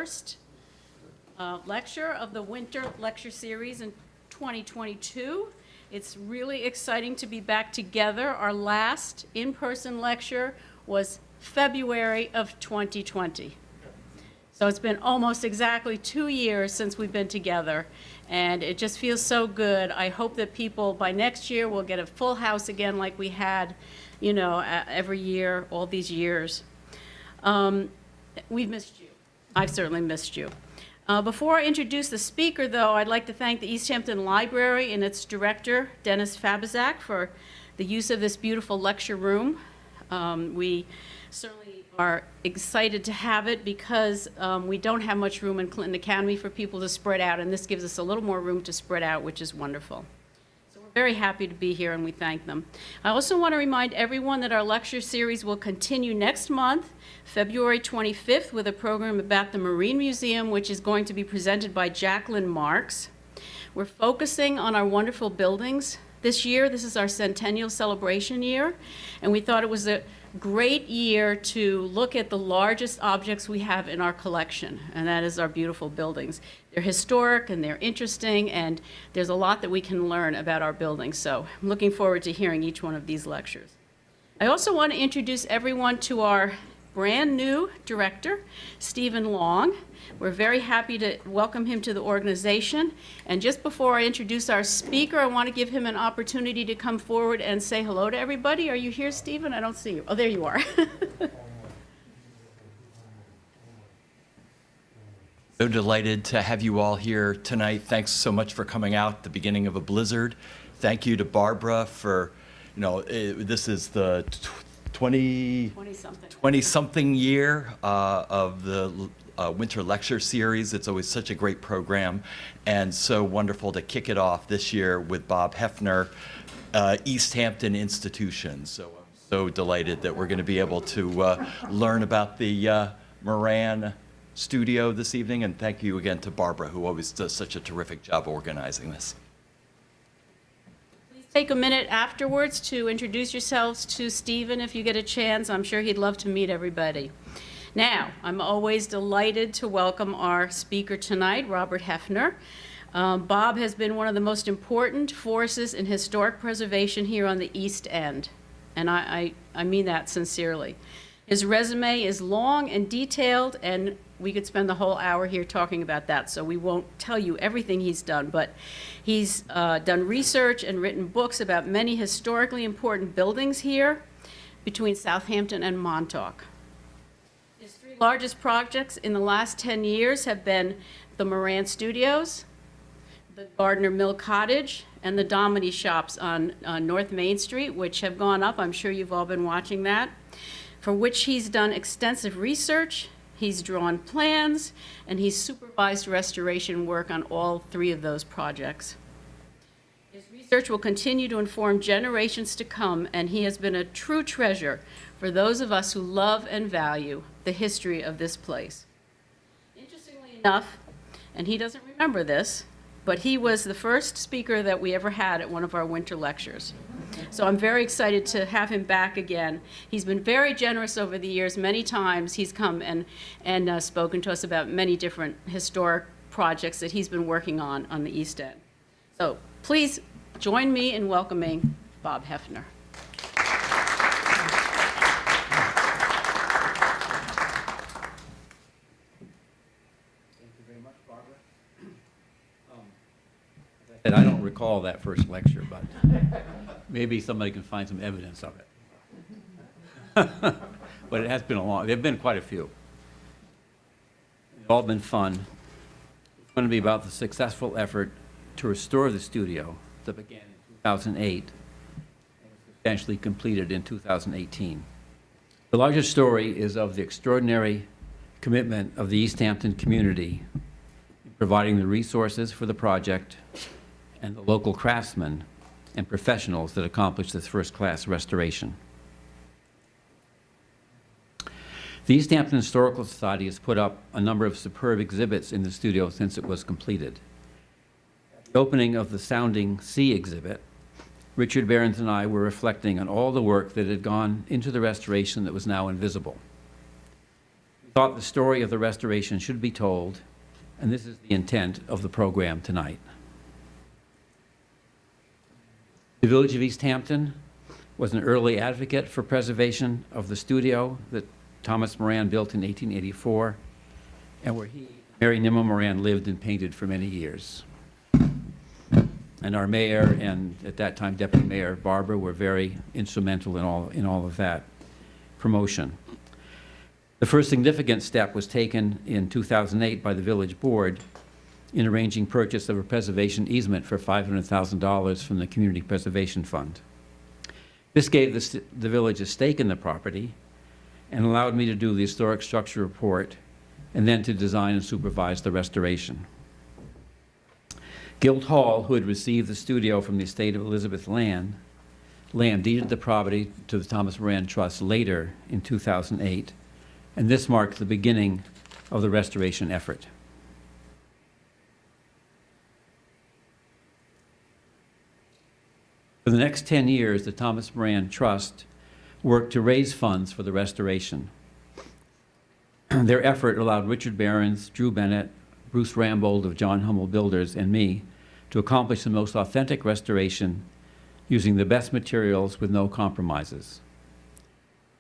first lecture of the Winter Lecture Series in 2022. It's really exciting to be back together. Our last in-person lecture was February of 2020. So it's been almost exactly 2 years since we've been together, and it just feels so good. I hope that people by next year will get a full house again like we had, you know, every year, all these years. We've missed you. I've certainly missed you. Before I introduce the speaker, though, I'd like to thank the East Hampton Library and its director, Dennis Fabizak, for the use of this beautiful lecture room. We certainly are excited to have it because we don't have much room in Clinton Academy for people to spread out, and this gives us a little more room to spread out, which is wonderful. So we're very happy to be here, and we thank them. I also want to remind everyone that our lecture series will continue next month, February 25th, with a program about the Marine Museum, which is going to be presented by Jacqueline Marks. We're focusing on our wonderful buildings this year. This is our centennial celebration year, and we thought it was a great year to look at the largest objects we have in our collection, and that is our beautiful buildings. They're historic and they're interesting, and there's a lot that we can learn about our buildings, so I'm looking forward to hearing each one of these lectures. I also want to introduce everyone to our brand new director, Stephen Long. We're very happy to welcome him to the organization. And just before I introduce our speaker, I want to give him an opportunity to come forward and say hello to everybody. Are you here, Stephen? I don't see you. Oh, there you are. So delighted to have you all here tonight. Thanks so much for coming out at the beginning of a blizzard. Thank you to Barbara for, you know, this is the 20-something year of the Winter Lecture Series. It's always such a great program, and so wonderful to kick it off this year with Bob Hefner, East Hampton Institution. So I'm so delighted that we're going to be able to learn about the Moran studio this evening, and thank you again to Barbara, who always does such a terrific job organizing this. Take a minute afterwards to introduce yourselves to Stephen if you get a chance. I'm sure he'd love to meet everybody. Now, I'm always delighted to welcome our speaker tonight, Robert Hefner. Bob has been one of the most important forces in historic preservation here on the East End, and I mean that sincerely. His resume is long and detailed, and we could spend the whole hour here talking about that, so we won't tell you everything he's done, but he's done research and written books about many historically important buildings here between Southampton and Montauk. His three largest projects in the last 10 years have been the Moran Studios, the Gardner Mill Cottage, and the Dominy Shops on North Main Street, which have gone up. I'm sure you've all been watching that, for which he's done extensive research. He's drawn plans, and he's supervised restoration work on all three of those projects. His research will continue to inform generations to come, and he has been a true treasure for those of us who love and value the history of this place. Interestingly enough, and he doesn't remember this, but he was the first speaker that we ever had at one of our winter lectures. So I'm very excited to have him back again. He's been very generous over the years. Many times he's come and spoken to us about many different historic projects that he's been working on the East End. So please join me in welcoming Bob Hefner. And I don't recall that first lecture, but maybe somebody can find some evidence of it. But it has been there have been quite a few. They've all been fun. It's going to be about the successful effort to restore the studio that began in 2008 and was substantially completed in 2018. The larger story is of the extraordinary commitment of the East Hampton community in providing the resources for the project and the local craftsmen and professionals that accomplished this first-class restoration. The East Hampton Historical Society has put up a number of superb exhibits in the studio since it was completed. At the opening of the Sounding Sea exhibit, Richard Behrens and I were reflecting on all the work that had gone into the restoration that was now invisible. We thought the story of the restoration should be told, and this is the intent of the program tonight. The Village of East Hampton was an early advocate for preservation of the studio that Thomas Moran built in 1884, and where he, Mary Nimmo Moran, lived and painted for many years. And our mayor and, at that time, Deputy Mayor Barbara were very instrumental in all of that promotion. The first significant step was taken in 2008 by the village board in arranging purchase of a preservation easement for $500,000 from the Community Preservation Fund. This gave the village a stake in the property and allowed me to do the historic structure report and then to design and supervise the restoration. Guildhall, who had received the studio from the estate of Elizabeth Lamb, deeded the property to the Thomas Moran Trust later in 2008, and this marked the beginning of the restoration effort. For the next 10 years, the Thomas Moran Trust worked to raise funds for the restoration. Their effort allowed Richard Behrens, Drew Bennett, Bruce Rambold of John Hummel Builders, and me to accomplish the most authentic restoration using the best materials with no compromises.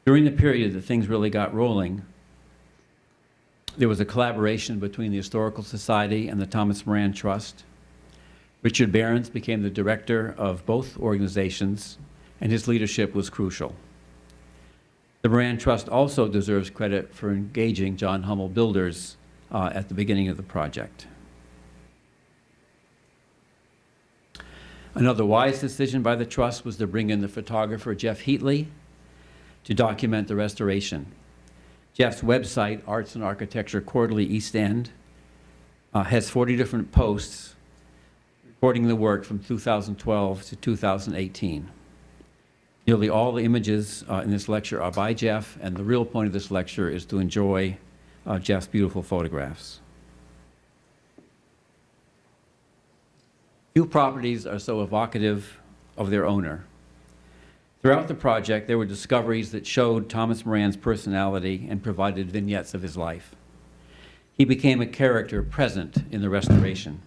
During the period that things really got rolling, there was a collaboration between the Historical Society and the Thomas Moran Trust. Richard Behrens became the director of both organizations, and his leadership was crucial. The Moran Trust also deserves credit for engaging John Hummel Builders at the beginning of the project. Another wise decision by the Trust was to bring in the photographer Jeff Heatley to document the restoration. Jeff's website, Arts and Architecture Quarterly East End, has 40 different posts reporting the work from 2012 to 2018. Nearly all the images in this lecture are by Jeff, and the real point of this lecture is to enjoy Jeff's beautiful photographs. Few properties are so evocative of their owner. Throughout the project, there were discoveries that showed Thomas Moran's personality and provided vignettes of his life. He became a character present in the restoration.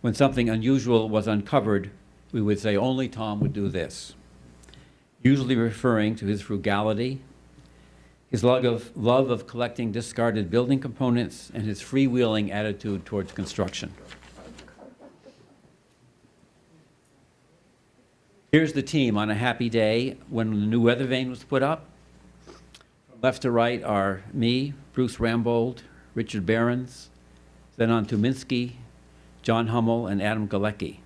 When something unusual was uncovered, we would say only Tom would do this, usually referring to his frugality, his love of collecting discarded building components, and his freewheeling attitude towards construction. Here's the team on a happy day when the new weather vane was put up. From left to right are me, Bruce Rambold, Richard Behrens, Zenon Tuminski, John Hummel, and Adam Galecki.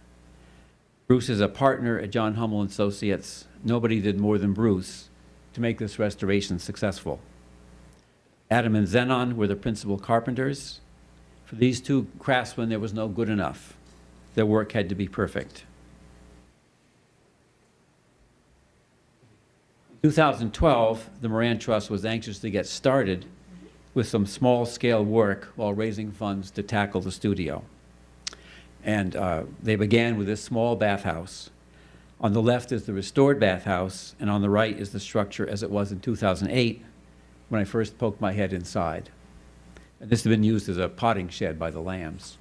Bruce is a partner at John Hummel Associates. Nobody did more than Bruce to make this restoration successful. Adam and Zenon were the principal carpenters. For these two craftsmen, there was no good enough. Their work had to be perfect. In 2012, the Moran Trust was anxious to get started with some small-scale work while raising funds to tackle the studio. And they began with this small bathhouse. On the left is the restored bathhouse, and on the right is the structure as it was in 2008 when I first poked my head inside. And this had been used as a potting shed by the Lambs.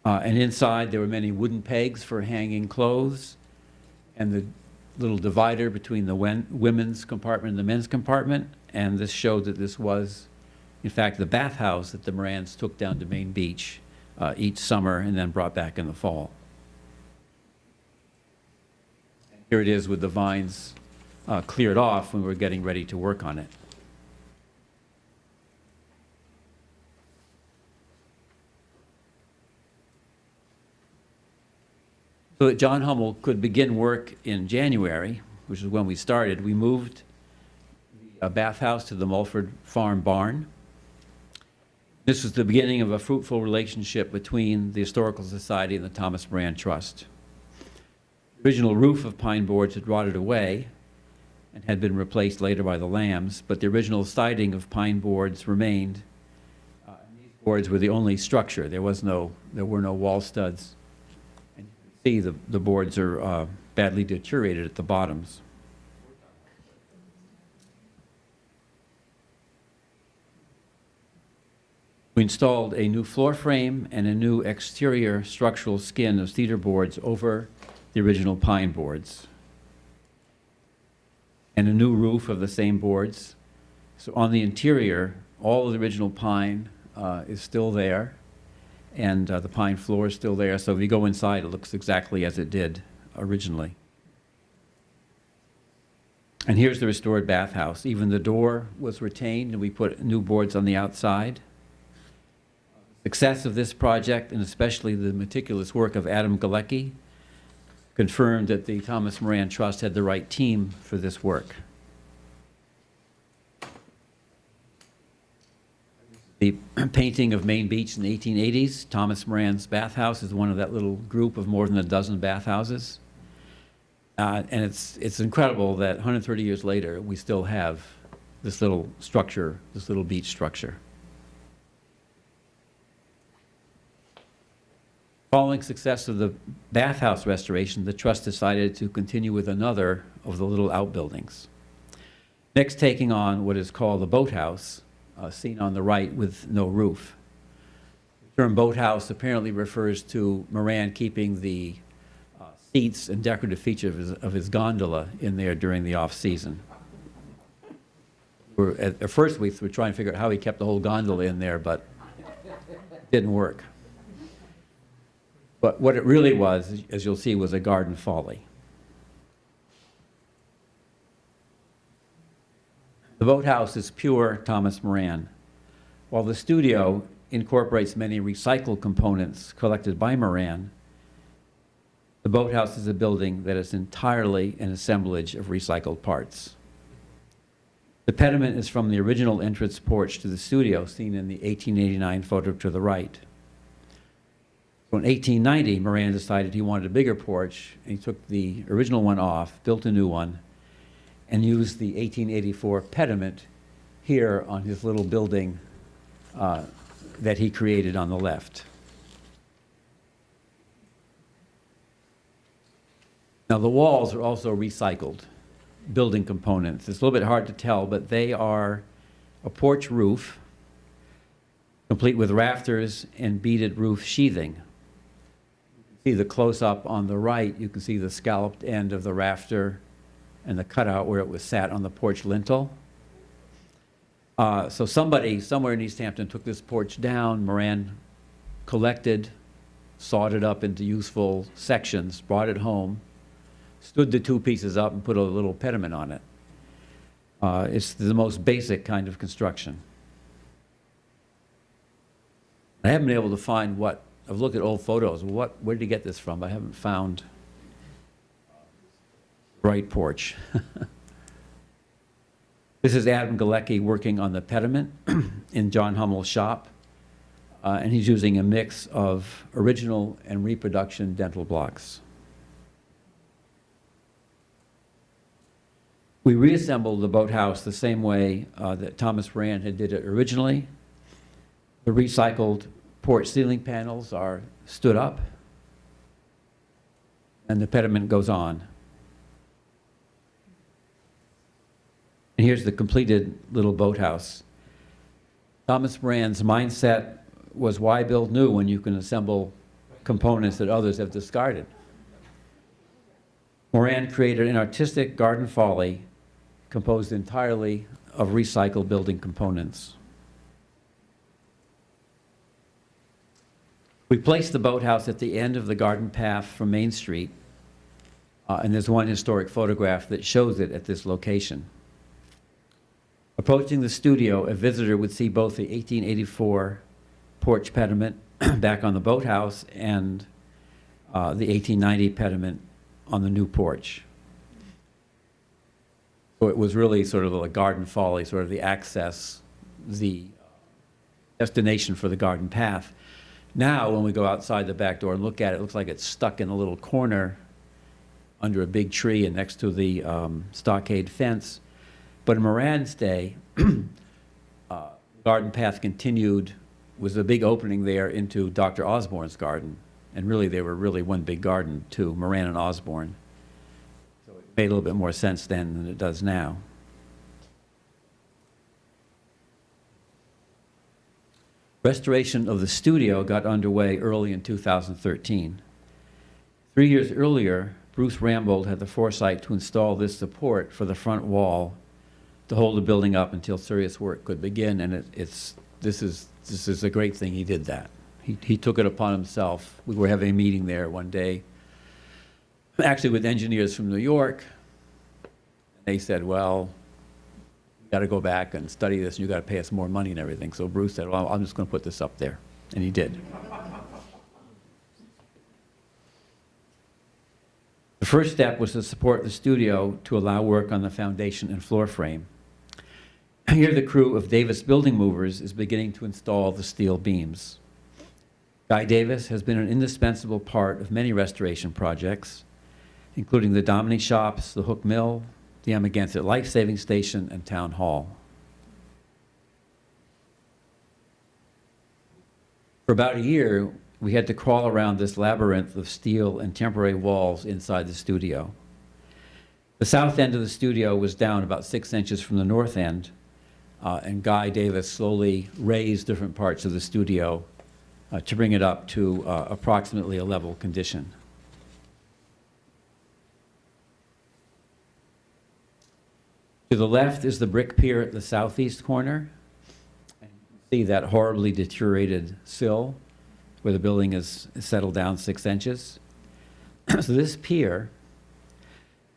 And inside there were many wooden pegs for hanging clothes, and the little divider between the women's compartment and the men's compartment. And this showed that this was, in fact, the bathhouse that the Morans took down to Main Beach each summer and then brought back in the fall. And here it is with the vines cleared off when we were getting ready to work on it. So that John Hummel could begin work in January, which is when we started, we moved the bathhouse to the Mulford Farm barn. This was the beginning of a fruitful relationship between the Historical Society and the Thomas Moran Trust. The original roof of pine boards had rotted away and had been replaced later by the Lambs, but the original siding of pine boards remained. And these boards were the only structure. There were no wall studs. And you can see the boards are badly deteriorated at the bottoms. We installed a new floor frame and a new exterior structural skin of cedar boards over the original pine boards, and a new roof of the same boards. So on the interior, all of the original pine is still there, and the pine floor is still there. So if you go inside, it looks exactly as it did originally. And here's the restored bathhouse. Even the door was retained, and we put new boards on the outside. Success of this project, and especially the meticulous work of Adam Galecki, confirmed that the Thomas Moran Trust had the right team for this work. The painting of Main Beach in the 1880s, Thomas Moran's bathhouse is one of that little group of more than a dozen bathhouses. And it's incredible that 130 years later, we still have this little structure, this little beach structure. Following success of the bathhouse restoration, the Trust decided to continue with another of the little outbuildings. Next, taking on what is called the boathouse, seen on the right with no roof. The term boathouse apparently refers to Moran keeping the seats and decorative features of his gondola in there during the off-season. At first, we were trying to figure out how he kept the whole gondola in there, but it didn't work. But what it really was, as you'll see, was a garden folly. The boathouse is pure Thomas Moran, while the studio incorporates many recycled components collected by Moran. The boathouse is a building that is entirely an assemblage of recycled parts. The pediment is from the original entrance porch to the studio, seen in the 1889 photo to the right. So in 1890, Moran decided he wanted a bigger porch, and he took the original one off, built a new one, and used the 1884 pediment here on his little building that he created on the left. Now, the walls are also recycled building components. It's a little bit hard to tell, but they are a porch roof, complete with rafters and beaded roof sheathing. You can see the close-up on the right. You can see the scalloped end of the rafter and the cutout where it was sat on the porch lintel. So somebody somewhere in East Hampton took this porch down. Moran collected, sawed it up into useful sections, brought it home, stood the two pieces up, and put a little pediment on it. It's the most basic kind of construction. I haven't been able to find what, I've looked at old photos, where did he get this from? I haven't found the right porch. This is Adam Galecki working on the pediment in John Hummel's shop, and he's using a mix of original and reproduction dental blocks. We reassembled the boathouse the same way that Thomas Moran had did it originally. The recycled porch ceiling panels are stood up, and the pediment goes on. And here's the completed little boathouse. Thomas Moran's mindset was, why build new when you can assemble components that others have discarded? Moran created an artistic garden folly composed entirely of recycled building components. We placed the boathouse at the end of the garden path from Main Street, and there's one historic photograph that shows it at this location. Approaching the studio, a visitor would see both the 1884 porch pediment back on the boathouse and the 1890 pediment on the new porch. So it was really sort of a garden folly, sort of the access, the destination for the garden path. Now, when we go outside the back door and look at it, it looks like it's stuck in a little corner under a big tree and next to the stockade fence. But in Moran's day, garden path continued, was a big opening there into Dr. Osborne's garden. And really, they were really one big garden, too, Moran and Osborne. So it made a little bit more sense then than it does now. Restoration of the studio got underway early in 2013. 3 years earlier, Bruce Rambold had the foresight to install this support for the front wall to hold the building up until serious work could begin, and this is a great thing he did that. He took it upon himself. We were having a meeting there one day, actually with engineers from New York. They said, well, you got to go back and study this, and you got to pay us more money and everything. So Bruce said, well, I'm just going to put this up there, and he did. The first step was to support the studio to allow work on the foundation and floor frame. Here the crew of Davis Building Movers is beginning to install the steel beams. Guy Davis has been an indispensable part of many restoration projects, including the Domini Shops, the Hook Mill, the Amagansett Life Saving Station, and Town Hall. For about a year, we had to crawl around this labyrinth of steel and temporary walls inside the studio. The south end of the studio was down about 6 inches from the north end, and Guy Davis slowly raised different parts of the studio to bring it up to approximately a level condition. To the left is the brick pier at the southeast corner. And you can see that horribly deteriorated sill where the building is settled down 6 inches. So this pier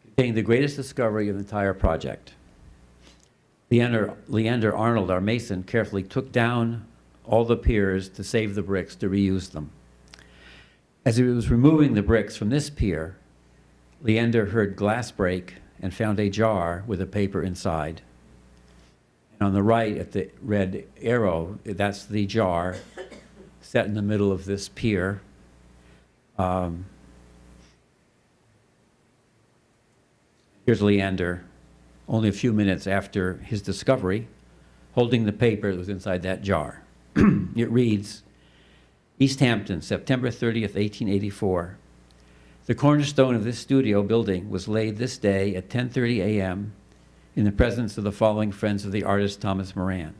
contained the greatest discovery of the entire project. Leander Arnold, our mason, carefully took down all the piers to save the bricks to reuse them. As he was removing the bricks from this pier, Leander heard glass break and found a jar with a paper inside. And on the right, at the red arrow, that's the jar set in the middle of this pier. Here's Leander, only a few minutes after his discovery, holding the paper that was inside that jar. It reads, East Hampton, September 30th, 1884. The cornerstone of this studio building was laid this day at 10:30 a.m. in the presence of the following friends of the artist Thomas Moran.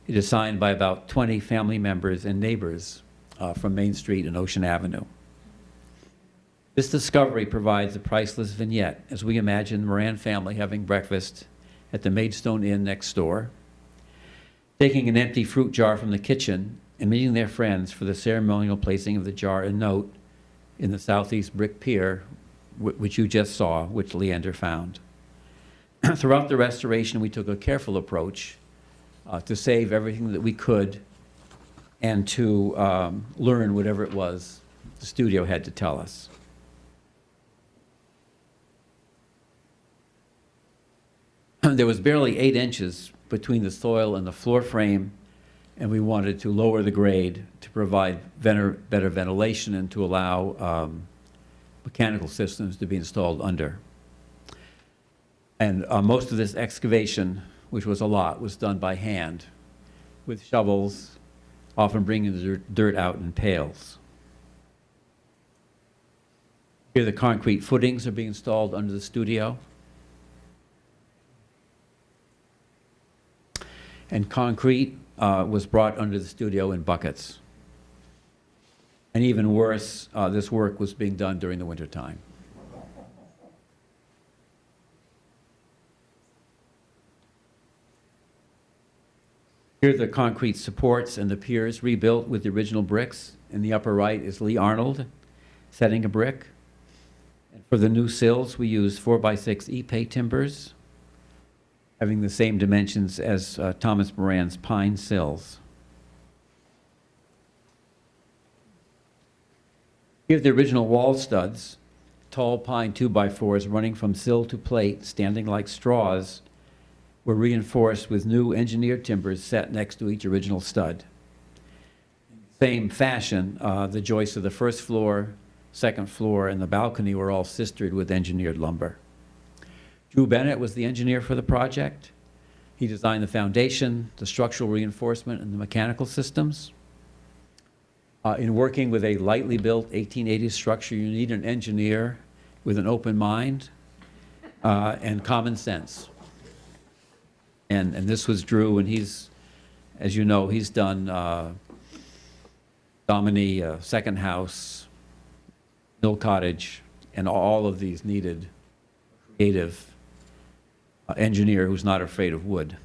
It is signed by about 20 family members and neighbors from Main Street and Ocean Avenue. This discovery provides a priceless vignette as we imagine the Moran family having breakfast at the Maidstone Inn next door, taking an empty fruit jar from the kitchen and meeting their friends for the ceremonial placing of the jar and note in the southeast brick pier, which you just saw, which Leander found. Throughout the restoration, we took a careful approach to save everything that we could and to learn whatever it was the studio had to tell us. There was barely 8 inches between the soil and the floor frame, and we wanted to lower the grade to provide better ventilation and to allow mechanical systems to be installed under. And most of this excavation, which was a lot, was done by hand with shovels, often bringing the dirt out in pails. Here the concrete footings are being installed under the studio. And concrete was brought under the studio in buckets. And even worse, this work was being done during the wintertime. Here are the concrete supports and the piers rebuilt with the original bricks. In the upper right is Lee Arnold setting a brick. And for the new sills, we used 4x6 Ipe timbers, having the same dimensions as Thomas Moran's pine sills. Here are the original wall studs, tall pine 2x4s running from sill to plate, standing like straws, were reinforced with new engineered timbers set next to each original stud. In the same fashion, the joists of the first floor, second floor, and the balcony were all sistered with engineered lumber. Drew Bennett was the engineer for the project. He designed the foundation, the structural reinforcement, and the mechanical systems. In working with a lightly built 1880s structure, you need an engineer with an open mind and common sense. And this was Drew, and he's, as you know, he's done Dominie, second house, mill cottage, and all of these needed a creative engineer who's not afraid of wood.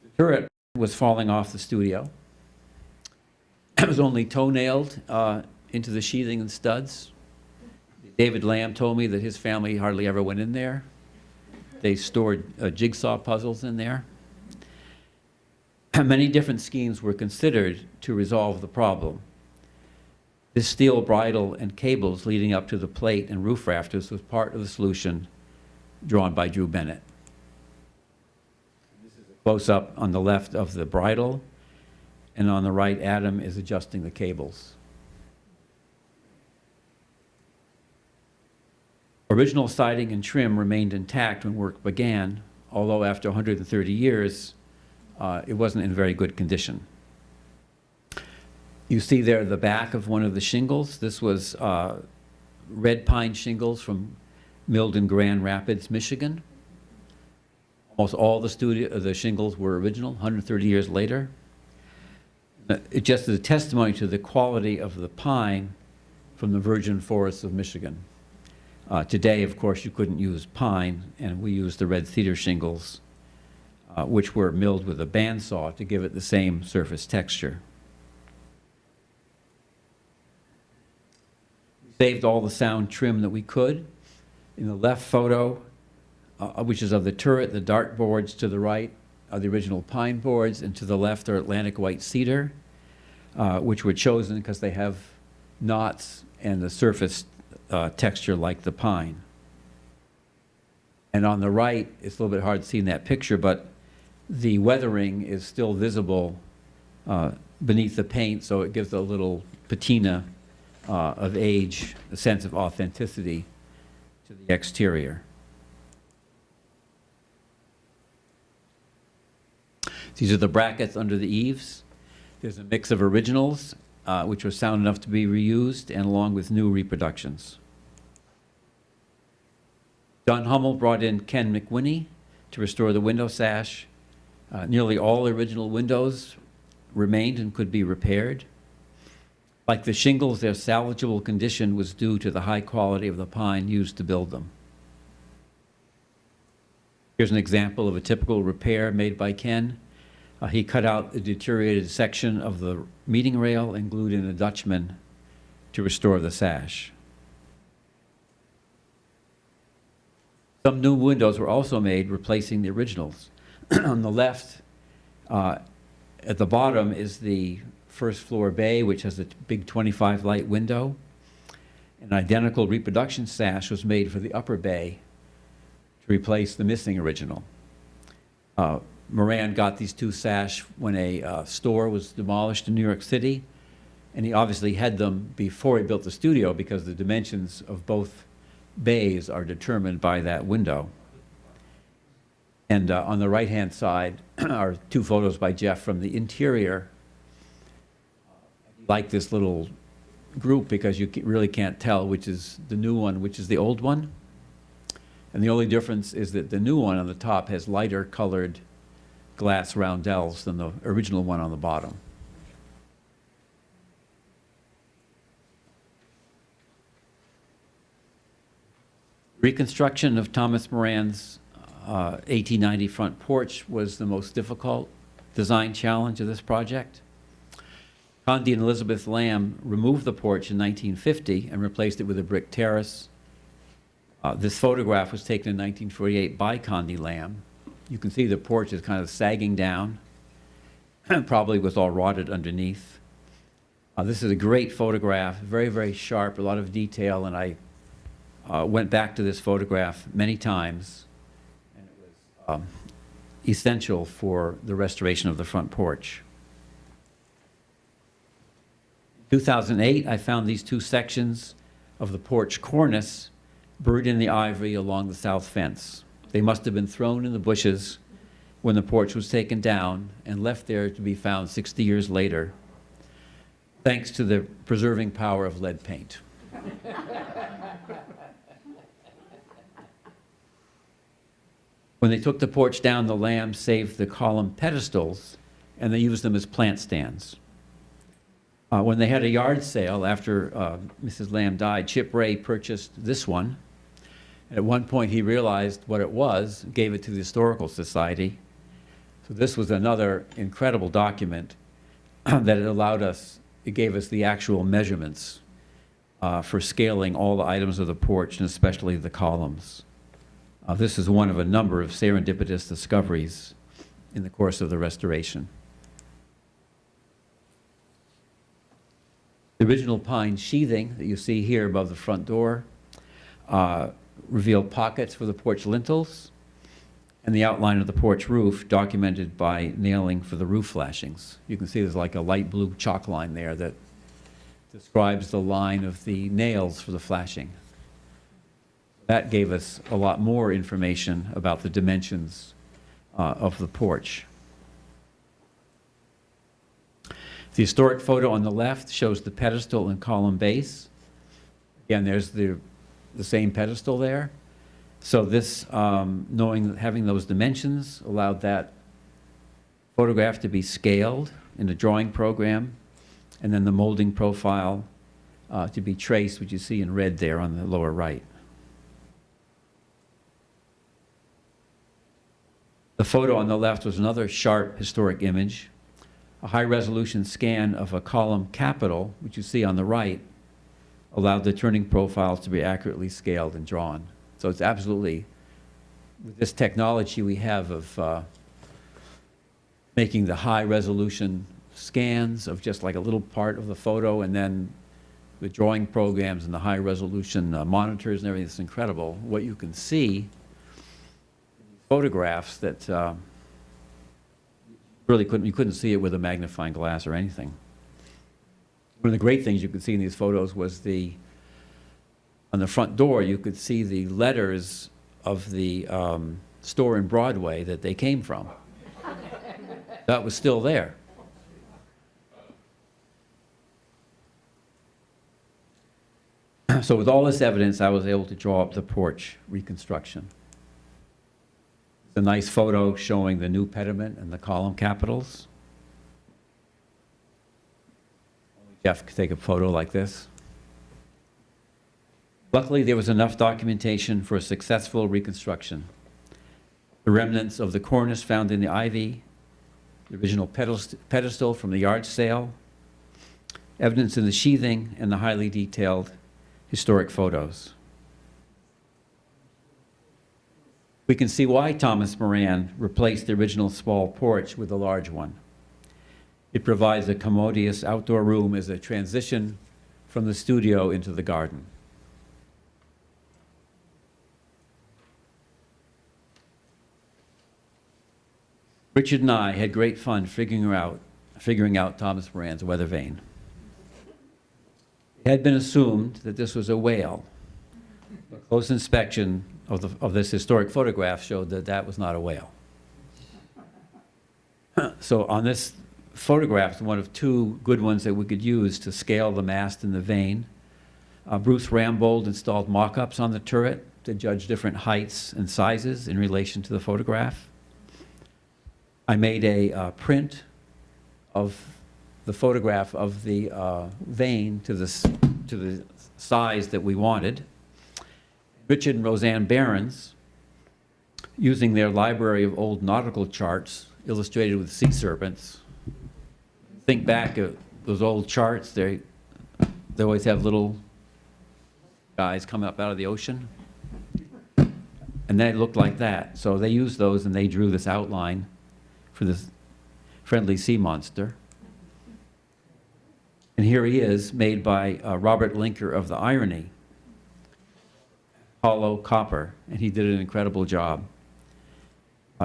The turret was falling off the studio. It was only toe-nailed into the sheathing and studs. David Lamb told me that his family hardly ever went in there. They stored jigsaw puzzles in there. Many different schemes were considered to resolve the problem. This steel bridle and cables leading up to the plate and roof rafters was part of the solution drawn by Drew Bennett. This is a close-up on the left of the bridle, and on the right, Adam is adjusting the cables. Original siding and trim remained intact when work began, although after 130 years, it wasn't in very good condition. You see there the back of one of the shingles. This was red pine shingles from milled in Grand Rapids, Michigan. Almost all the shingles were original, 130 years later. It just is a testimony to the quality of the pine from the virgin forests of Michigan. Today, of course, you couldn't use pine, and we used the red cedar shingles, which were milled with a bandsaw to give it the same surface texture. We saved all the sound trim that we could. In the left photo, which is of the turret, the dart boards to the right are the original pine boards, and to the left are Atlantic white cedar, which were chosen because they have knots and the surface texture like the pine. And on the right, it's a little bit hard to see in that picture, but the weathering is still visible beneath the paint, so it gives a little patina of age, a sense of authenticity to the exterior. These are the brackets under the eaves. There's a mix of originals, which were sound enough to be reused, and along with new reproductions. John Hummel brought in Ken McWhinney to restore the window sash. Nearly all original windows remained and could be repaired. Like the shingles, their salvageable condition was due to the high quality of the pine used to build them. Here's an example of a typical repair made by Ken. He cut out a deteriorated section of the meeting rail and glued in a Dutchman to restore the sash. Some new windows were also made, replacing the originals. On the left, at the bottom, is the first floor bay, which has a big 25 light window. An identical reproduction sash was made for the upper bay to replace the missing original. Moran got these two sash when a store was demolished in New York City, and he obviously had them before he built the studio because the dimensions of both bays are determined by that window. And on the right-hand side are two photos by Jeff from the interior. I like this little group because you really can't tell which is the new one, which is the old one. And the only difference is that the new one on the top has lighter colored glass roundels than the original one on the bottom. Reconstruction of Thomas Moran's 1890 front porch was the most difficult design challenge of this project. Condi and Elizabeth Lamb removed the porch in 1950 and replaced it with a brick terrace. This photograph was taken in 1948 by Condi Lamb. You can see the porch is kind of sagging down, probably was all rotted underneath. This is a great photograph, very, very sharp, a lot of detail, and I went back to this photograph many times, and it was essential for the restoration of the front porch. In 2008, I found these two sections of the porch cornice buried in the ivy along the south fence. They must have been thrown in the bushes when the porch was taken down and left there to be found 60 years later, thanks to the preserving power of lead paint. When they took the porch down, the Lambs saved the column pedestals, and they used them as plant stands. When they had a yard sale after Mrs. Lamb died, Chip Ray purchased this one. At one point, he realized what it was, gave it to the Historical Society. So this was another incredible document that it gave us the actual measurements for scaling all the items of the porch, and especially the columns. This is one of a number of serendipitous discoveries in the course of the restoration. The original pine sheathing that you see here above the front door revealed pockets for the porch lintels, and the outline of the porch roof documented by nailing for the roof flashings. You can see there's like a light blue chalk line there that describes the line of the nails for the flashing. That gave us a lot more information about the dimensions of the porch. The historic photo on the left shows the pedestal and column base. Again, there's the same pedestal there. So this, having those dimensions allowed that photograph to be scaled in a drawing program, and then the molding profile to be traced, which you see in red there on the lower right. The photo on the left was another sharp historic image. A high-resolution scan of a column capital, which you see on the right, allowed the turning profiles to be accurately scaled and drawn. So it's absolutely, with this technology we have of making the high-resolution scans of just like a little part of the photo, and then the drawing programs and the high-resolution monitors and everything, it's incredible what you can see photographs that you couldn't see it with a magnifying glass or anything. One of the great things you could see in these photos was on the front door, you could see the letters of the store in Broadway that they came from. That was still there. So with all this evidence, I was able to draw up the porch reconstruction. It's a nice photo showing the new pediment and the column capitals. Only Jeff could take a photo like this. Luckily, there was enough documentation for a successful reconstruction. The remnants of the cornice found in the ivy, the original pedestal from the yard sale, evidence in the sheathing, and the highly detailed historic photos. We can see why Thomas Moran replaced the original small porch with a large one. It provides a commodious outdoor room as a transition from the studio into the garden. Richard and I had great fun figuring out Thomas Moran's weather vane. It had been assumed that this was a whale. A close inspection of this historic photograph showed that that was not a whale. So on this photograph, one of two good ones that we could use to scale the mast and the vane, Bruce Rambold installed mock-ups on the turret to judge different heights and sizes in relation to the photograph. I made a print of the photograph of the vane to the size that we wanted. Richard and Roseanne Behrens, using their library of old nautical charts illustrated with sea serpents. Think back at those old charts, they always have little guys coming up out of the ocean. And they looked like that. So they used those and they drew this outline for this friendly sea monster. And here he is, made by Robert Linker of the Irony. Hollow copper, and he did an incredible job.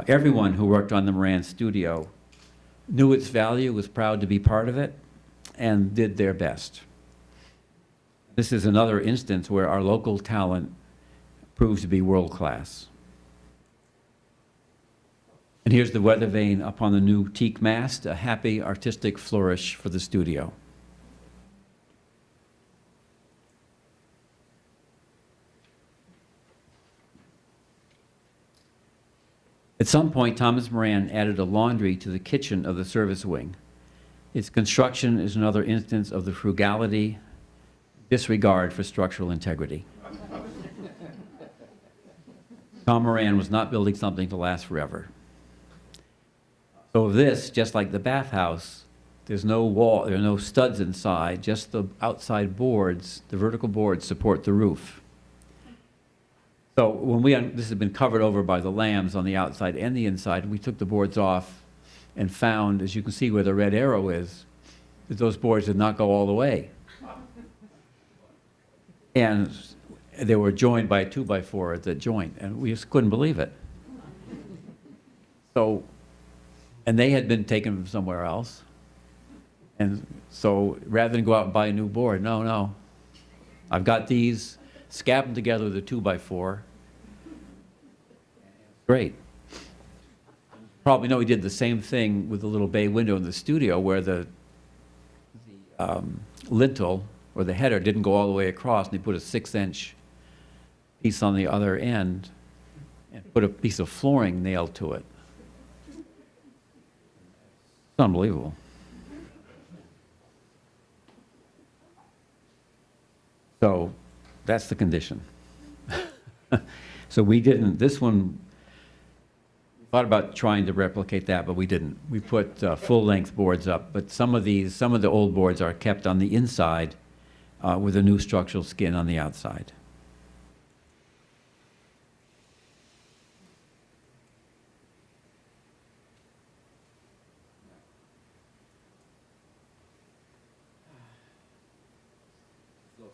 Everyone who worked on the Moran studio knew its value, was proud to be part of it, and did their best. This is another instance where our local talent proved to be world-class. And here's the weather vane up on the new teak mast, a happy artistic flourish for the studio. At some point, Thomas Moran added a laundry to the kitchen of the service wing. Its construction is another instance of the frugality, disregard for structural integrity. Tom Moran was not building something to last forever. So this, just like the bathhouse, there's no wall, there are no studs inside, just the outside boards, the vertical boards support the roof. So when this had been covered over by the lambs on the outside and the inside, we took the boards off and found, as you can see where the red arrow is, that those boards did not go all the way. And they were joined by a 2x4 at the joint, and we just couldn't believe it. So, and they had been taken from somewhere else. And so rather than go out and buy a new board, no. I've got these, scab them together with a 2x4. Great. Probably know he did the same thing with the little bay window in the studio where the lintel or the header didn't go all the way across, and he put a 6-inch piece on the other end and put a piece of flooring nailed to it. It's unbelievable. So that's the condition. So we didn't, this one, we thought about trying to replicate that, but we didn't. We put full-length boards up, but some of the old boards are kept on the inside with a new structural skin on the outside.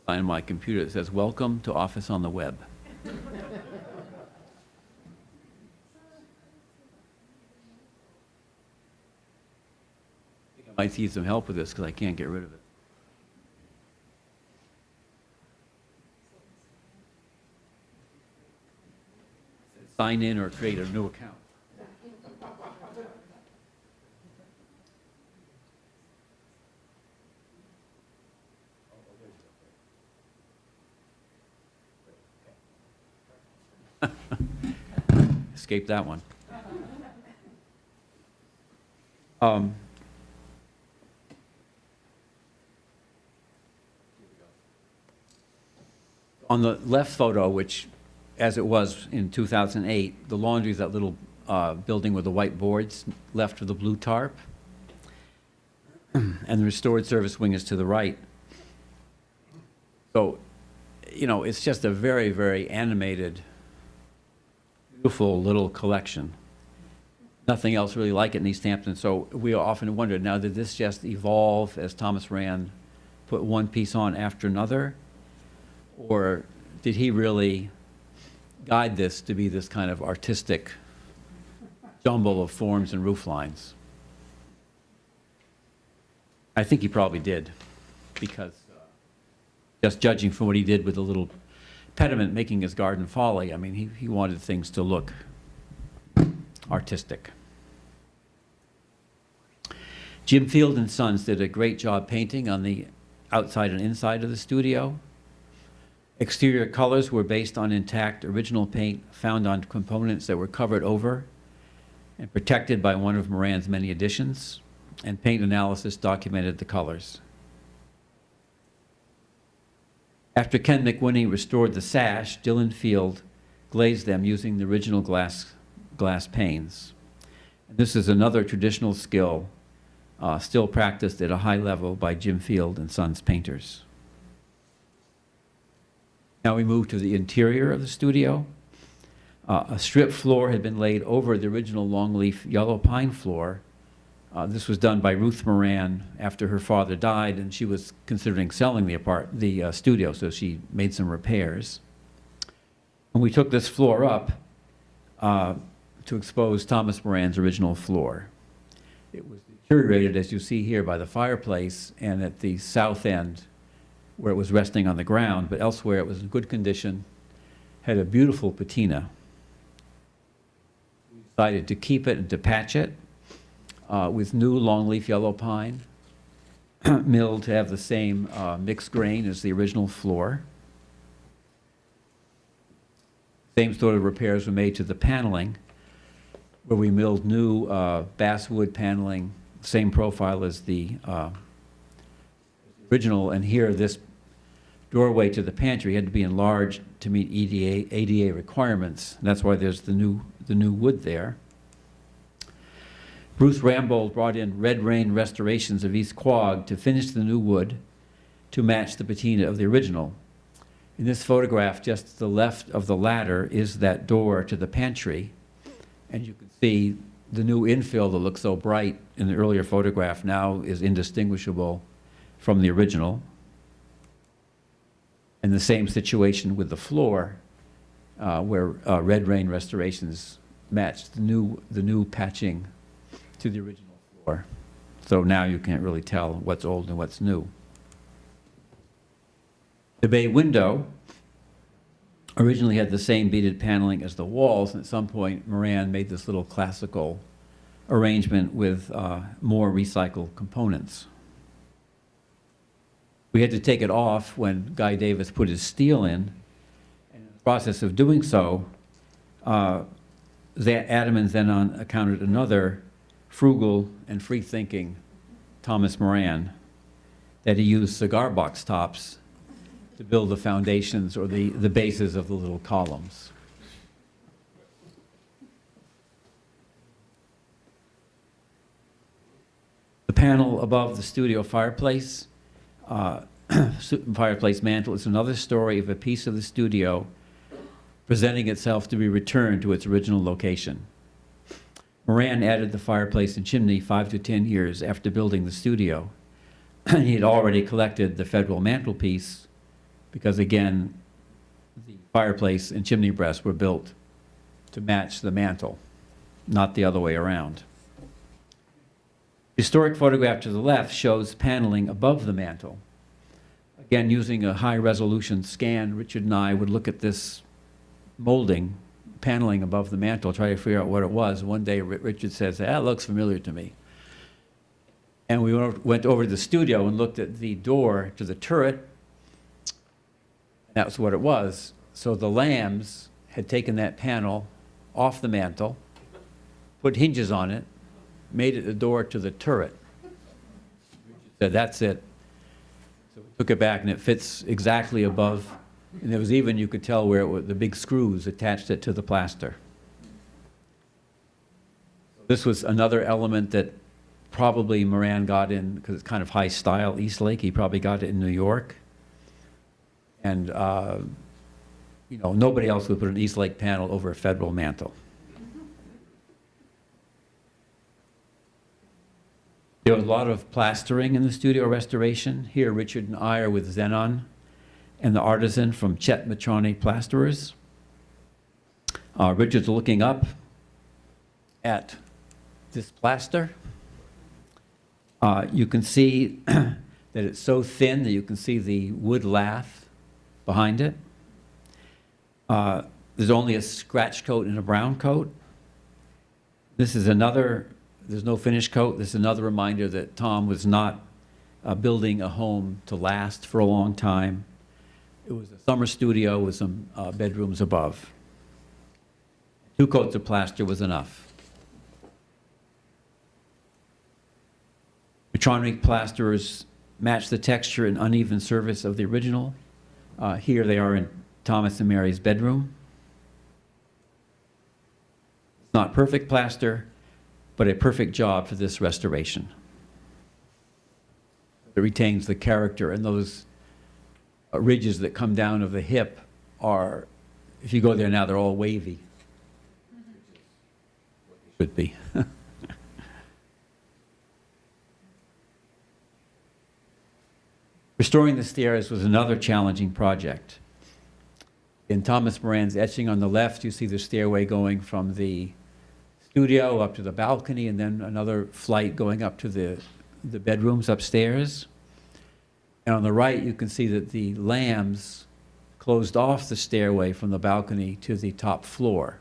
On my computer it says, "Welcome to Office on the Web." I might need some help with this because I can't get rid of it. Sign in or create a new account. Escape that one. On the left photo, which, as it was in 2008, the laundry is that little building with the white boards left of the blue tarp, and the restored service wing is to the right. So, you know, it's just a very, very animated, beautiful little collection. Nothing else really like it in East Hampton. So we often wondered, now did this just evolve as Thomas Rand put one piece on after another? Or did he really guide this to be this kind of artistic jumble of forms and roof lines? I think he probably did, because just judging from what he did with the little pediment making his garden folly, I mean, he wanted things to look artistic. Jim Field and Sons did a great job painting on the outside and inside of the studio. Exterior colors were based on intact original paint found on components that were covered over and protected by one of Moran's many additions, and paint analysis documented the colors. After Ken McWhinney restored the sash, Dylan Field glazed them using the original glass panes. And this is another traditional skill still practiced at a high level by Jim Field and Sons painters. Now we move to the interior of the studio. A strip floor had been laid over the original longleaf yellow pine floor. This was done by Ruth Moran after her father died, and she was considering selling the studio, so she made some repairs. And we took this floor up to expose Thomas Moran's original floor. It was deteriorated, as you see here, by the fireplace and at the south end where it was resting on the ground, but elsewhere it was in good condition, had a beautiful patina. We decided to keep it and to patch it with new longleaf yellow pine, milled to have the same mixed grain as the original floor. Same sort of repairs were made to the paneling, where we milled new basswood paneling, same profile as the original, and here this doorway to the pantry had to be enlarged to meet ADA requirements. And that's why there's the new wood there. Bruce Rambold brought in Red Rain restorations of East Quogue to finish the new wood to match the patina of the original. In this photograph, just to the left of the ladder is that door to the pantry, and you can see the new infill that looked so bright in the earlier photograph now is indistinguishable from the original. And the same situation with the floor, where Red Rain restorations matched the new patching to the original floor. So now you can't really tell what's old and what's new. The bay window originally had the same beaded paneling as the walls, and at some point Moran made this little classical arrangement with more recycled components. We had to take it off when Guy Davis put his steel in, and in the process of doing so, Adam and Zenon encountered another frugal and free-thinking Thomas Moran, that he used cigar box tops to build the foundations or the bases of the little columns. The panel above the studio fireplace mantle is another story of a piece of the studio presenting itself to be returned to its original location. Moran added the fireplace and chimney 5 to 10 years after building the studio. He had already collected the federal mantelpiece because, again, the fireplace and chimney breast were built to match the mantel, not the other way around. The historic photograph to the left shows paneling above the mantel. Again, using a high-resolution scan, Richard and I would look at this molding, paneling above the mantel, try to figure out what it was. One day, Richard says, "That looks familiar to me." And we went over to the studio and looked at the door to the turret. That's what it was. So the Lambs had taken that panel off the mantel, put hinges on it, made it the door to the turret. Said, "That's it." So we took it back, and it fits exactly above. And there was even, you could tell where it was, the big screws attached it to the plaster. This was another element that probably Moran got in, because it's kind of high style East Lake. He probably got it in New York. And, nobody else would put an East Lake panel over a federal mantel. There was a lot of plastering in the studio restoration. Here, Richard and I are with Zenon and the artisan from Chet Matrone Plasterers. Richard's looking up at this plaster. You can see that it's so thin that you can see the wood lath behind it. There's only a scratch coat and a brown coat. This is another, there's no finish coat. This is another reminder that Tom was not building a home to last for a long time. It was a summer studio with some bedrooms above. 2 coats of plaster was enough. Matronic plasterers match the texture and uneven surface of the original. Here they are in Thomas and Mary's bedroom. It's not perfect plaster, but a perfect job for this restoration. It retains the character, and those ridges that come down of the hip are, if you go there now, they're all wavy. Should be. Restoring the stairs was another challenging project. In Thomas Moran's etching on the left, you see the stairway going from the studio up to the balcony, and then another flight going up to the bedrooms upstairs. And on the right, you can see that the Lambs closed off the stairway from the balcony to the top floor.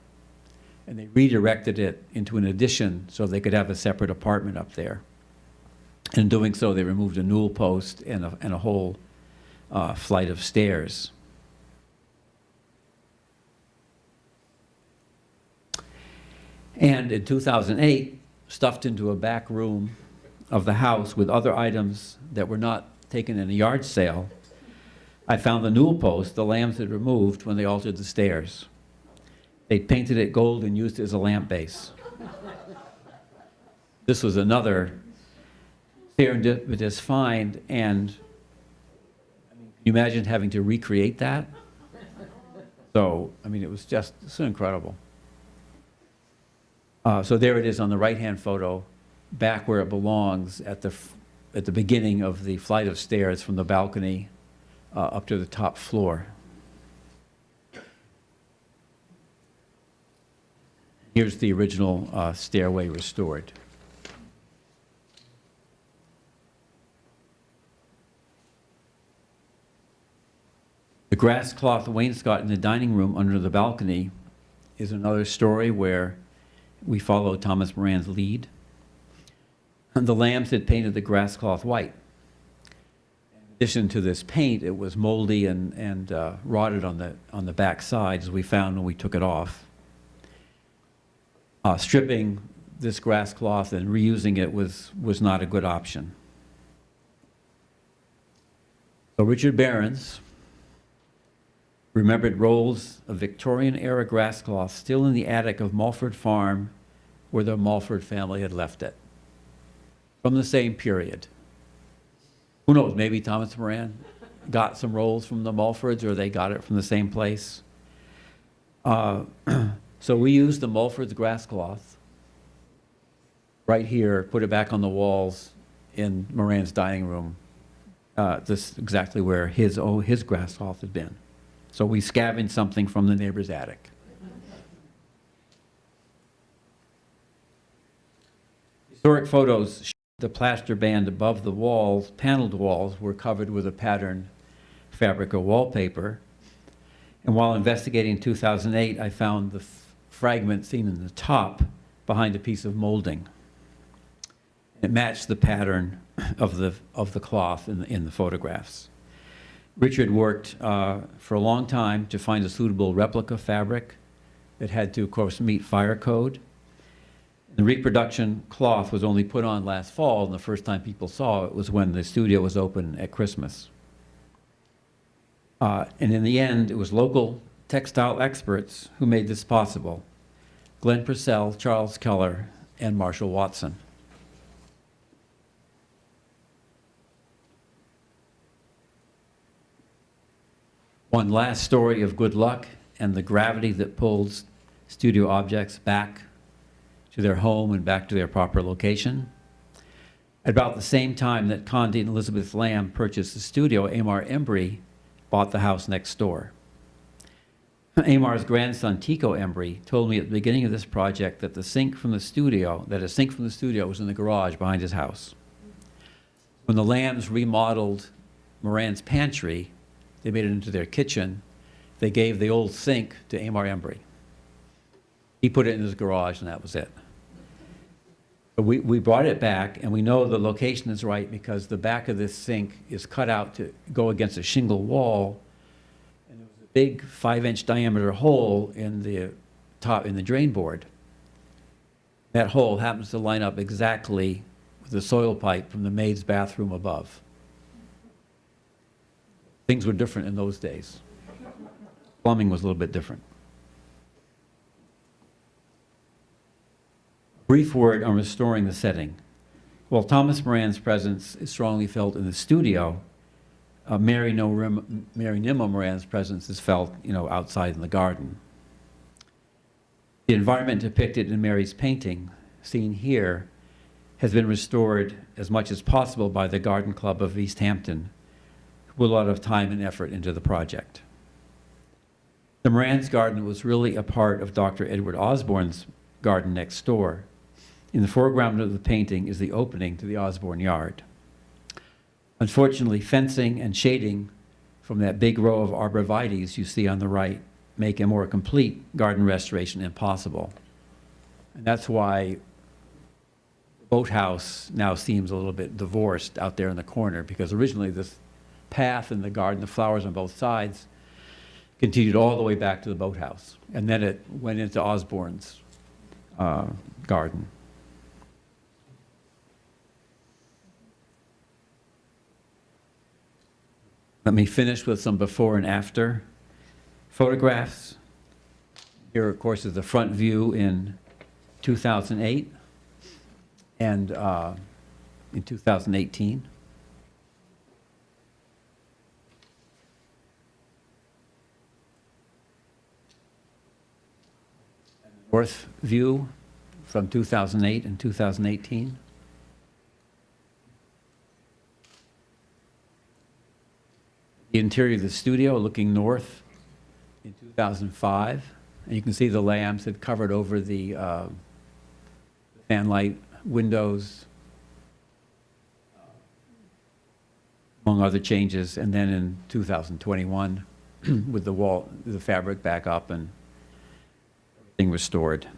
And they redirected it into an addition so they could have a separate apartment up there. In doing so, they removed a newel post and a whole flight of stairs. And in 2008, stuffed into a back room of the house with other items that were not taken in a yard sale, I found the newel post the lambs had removed when they altered the stairs. They'd painted it gold and used it as a lamp base. This was another serendipitous find, and can you imagine having to recreate that? So, I mean, it was just so incredible. So there it is on the right-hand photo, back where it belongs at the beginning of the flight of stairs from the balcony up to the top floor. Here's the original stairway restored. The grass cloth wainscot in the dining room under the balcony is another story where we follow Thomas Moran's lead. And the lambs had painted the grass cloth white. In addition to this paint, it was moldy and rotted on the back side, as we found when we took it off. Stripping this grass cloth and reusing it was not a good option. So Richard Behrens remembered rolls of Victorian-era grass cloth still in the attic of Mulford Farm, where the Mulford family had left it, from the same period. Who knows, maybe Thomas Moran got some rolls from the Mulfords, or they got it from the same place. So we used the Mulford's grass cloth right here, put it back on the walls in Moran's dining room. This is exactly where his grass cloth had been. So we scavenged something from the neighbor's attic. Historic photos show the plaster band above the walls, paneled walls, were covered with a patterned Fabrica wallpaper. And while investigating in 2008, I found the fragment seen in the top behind a piece of molding. It matched the pattern of the cloth in the photographs. Richard worked for a long time to find a suitable replica fabric that had to, of course, meet fire code. The reproduction cloth was only put on last fall, and the first time people saw it was when the studio was open at Christmas. And in the end, it was local textile experts who made this possible: Glenn Purcell, Charles Keller, and Marshall Watson. One last story of good luck and the gravity that pulls studio objects back to their home and back to their proper location. At about the same time that Condi and Elizabeth Lamb purchased the studio, Amar Embry bought the house next door. Amar's grandson, Tico Embry, told me at the beginning of this project that a sink from the studio was in the garage behind his house. When the Lambs remodeled Moran's pantry, they made it into their kitchen. They gave the old sink to Amar Embry. He put it in his garage, and that was it. But we brought it back, and we know the location is right because the back of this sink is cut out to go against a shingle wall, and there was a big 5-inch diameter hole in the drain board. That hole happens to line up exactly with the soil pipe from the maid's bathroom above. Things were different in those days. Plumbing was a little bit different. Brief word on restoring the setting. While Thomas Moran's presence is strongly felt in the studio, Mary Nimmo Moran's presence is felt, outside in the garden. The environment depicted in Mary's painting, seen here, has been restored as much as possible by the Garden Club of East Hampton, who put a lot of time and effort into the project. The Moran's garden was really a part of Dr. Edward Osborne's garden next door. In the foreground of the painting is the opening to the Osborne yard. Unfortunately, fencing and shading from that big row of arborvitaes you see on the right make a more complete garden restoration impossible. And that's why the boathouse now seems a little bit divorced out there in the corner, because originally this path in the garden, the flowers on both sides, continued all the way back to the boathouse. And then it went into Osborne's garden. Let me finish with some before and after photographs. Here, of course, is the front view in 2008 and in 2018. North view from 2008 and 2018. The interior of the studio looking north in 2005. And you can see the lamps had covered over the fanlight windows, among other changes. And then in 2021, with the wall, the fabric back up and everything restored. It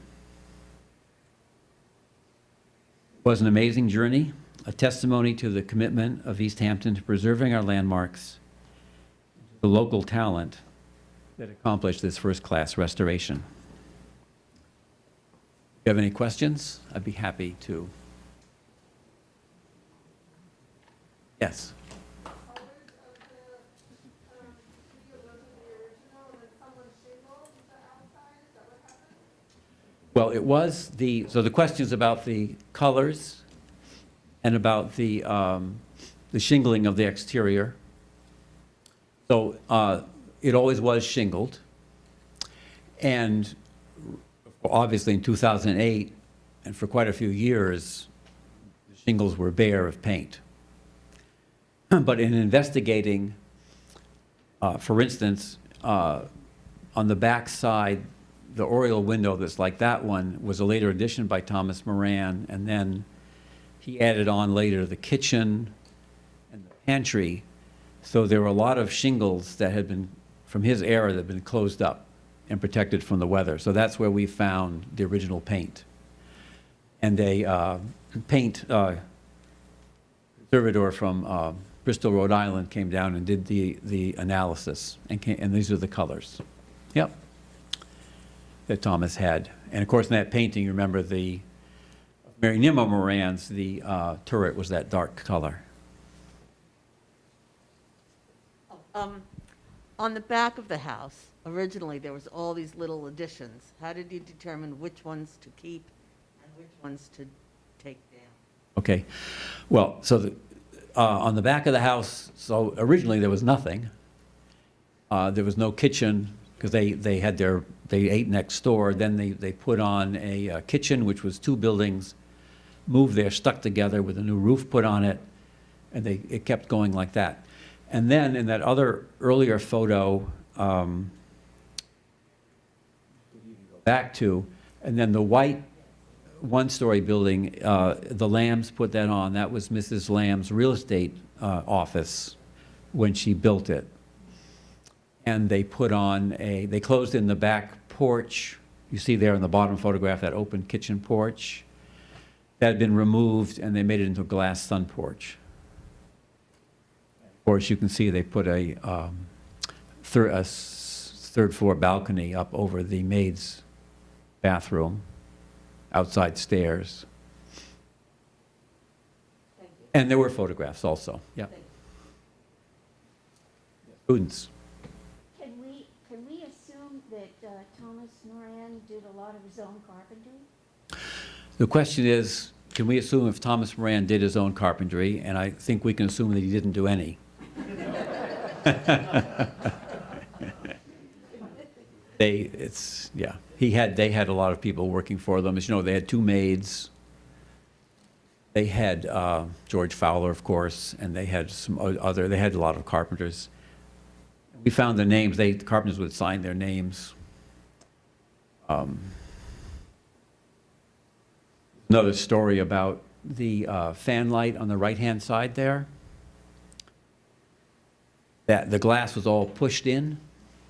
was an amazing journey, a testimony to the commitment of East Hampton to preserving our landmarks, the local talent that accomplished this first-class restoration. If you have any questions, I'd be happy to. Yes? Well, it was so the question's about the colors and about the shingling of the exterior. So it always was shingled. And obviously in 2008, and for quite a few years, the shingles were bare of paint. But in investigating, for instance, on the back side, the oriel window that's like that one was a later addition by Thomas Moran, and then he added on later the kitchen and the pantry. So there were a lot of shingles that had been, from his era, that had been closed up and protected from the weather. So that's where we found the original paint. And a paint conservator from Bristol, Rhode Island came down and did the analysis, and these are the colors. Yep. That Thomas had. And of course, in that painting, you remember the Mary Nimmo Moran's, the turret was that dark color. On the back of the house, originally, there was all these little additions. How did you determine which ones to keep and which ones to take down? Okay. Well, so on the back of the house, so originally there was nothing. There was no kitchen, because they ate next door. Then they put on a kitchen, which was two buildings, moved there, stuck together with a new roof put on it, and it kept going like that. And then in that other earlier photo, back to, and then the white one-story building, the Lambs put that on. That was Mrs. Lamb's real estate office when she built it. And they put on they closed in the back porch. You see there in the bottom photograph, that open kitchen porch. That had been removed, and they made it into a glass sun porch. Of course, you can see they put a third floor balcony up over the maid's bathroom, outside stairs. Thank you. And there were photographs also, yeah. Thank you. Students. Can we assume that Thomas Moran did a lot of his own carpentry? The question is, can we assume if Thomas Moran did his own carpentry? And I think we can assume that he didn't do any. They had a lot of people working for them. As you know, they had two maids. They had George Fowler, of course, and they had they had a lot of carpenters. We found the names. The carpenters would sign their names. Another story about the fan light on the right-hand side there. That the glass was all pushed in,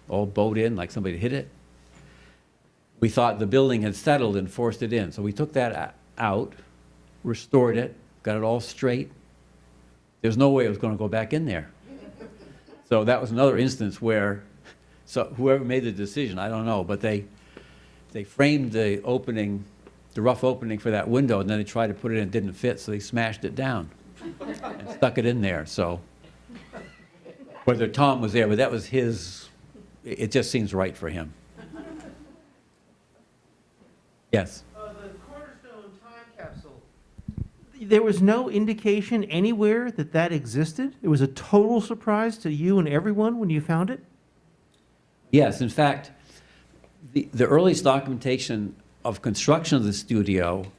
all bowed in, like somebody hit it. We thought the building had settled and forced it in. So we took that out, restored it, got it all straight. There's no way it was going to go back in there. So that was another instance where, so whoever made the decision, I don't know, but they framed the opening, the rough opening for that window, and then they tried to put it in, it didn't fit, so they smashed it down and stuck it in there. So whether Tom was there, but that was his, it just seems right for him. Yes? The Cornerstone time capsule. There was no indication anywhere that that existed? It was a total surprise to you and everyone when you found it? Yes, in fact, the earliest documentation of construction of the studio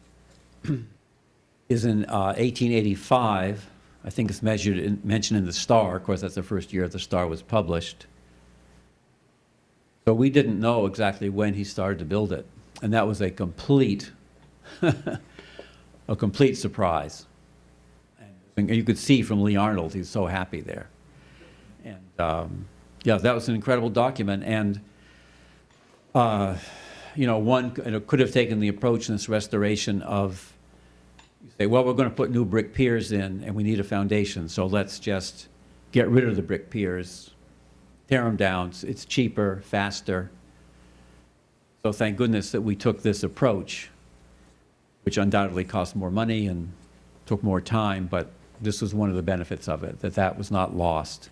is in 1885. I think it's mentioned in the Star. Of course, that's the first year the Star was published. So we didn't know exactly when he started to build it. And that was a complete, a complete surprise. And you could see from Lee Arnold, he was so happy there. And yeah, that was an incredible document. And you know, one could have taken the approach in this restoration of, you say, well, we're going to put new brick piers in, and we need a foundation, so let's just get rid of the brick piers, tear them down. It's cheaper, faster. So thank goodness that we took this approach, which undoubtedly cost more money and took more time, but this was one of the benefits of it, that was not lost.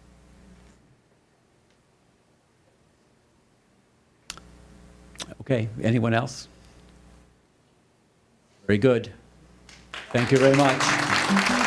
Okay, anyone else? Very good. Thank you very much.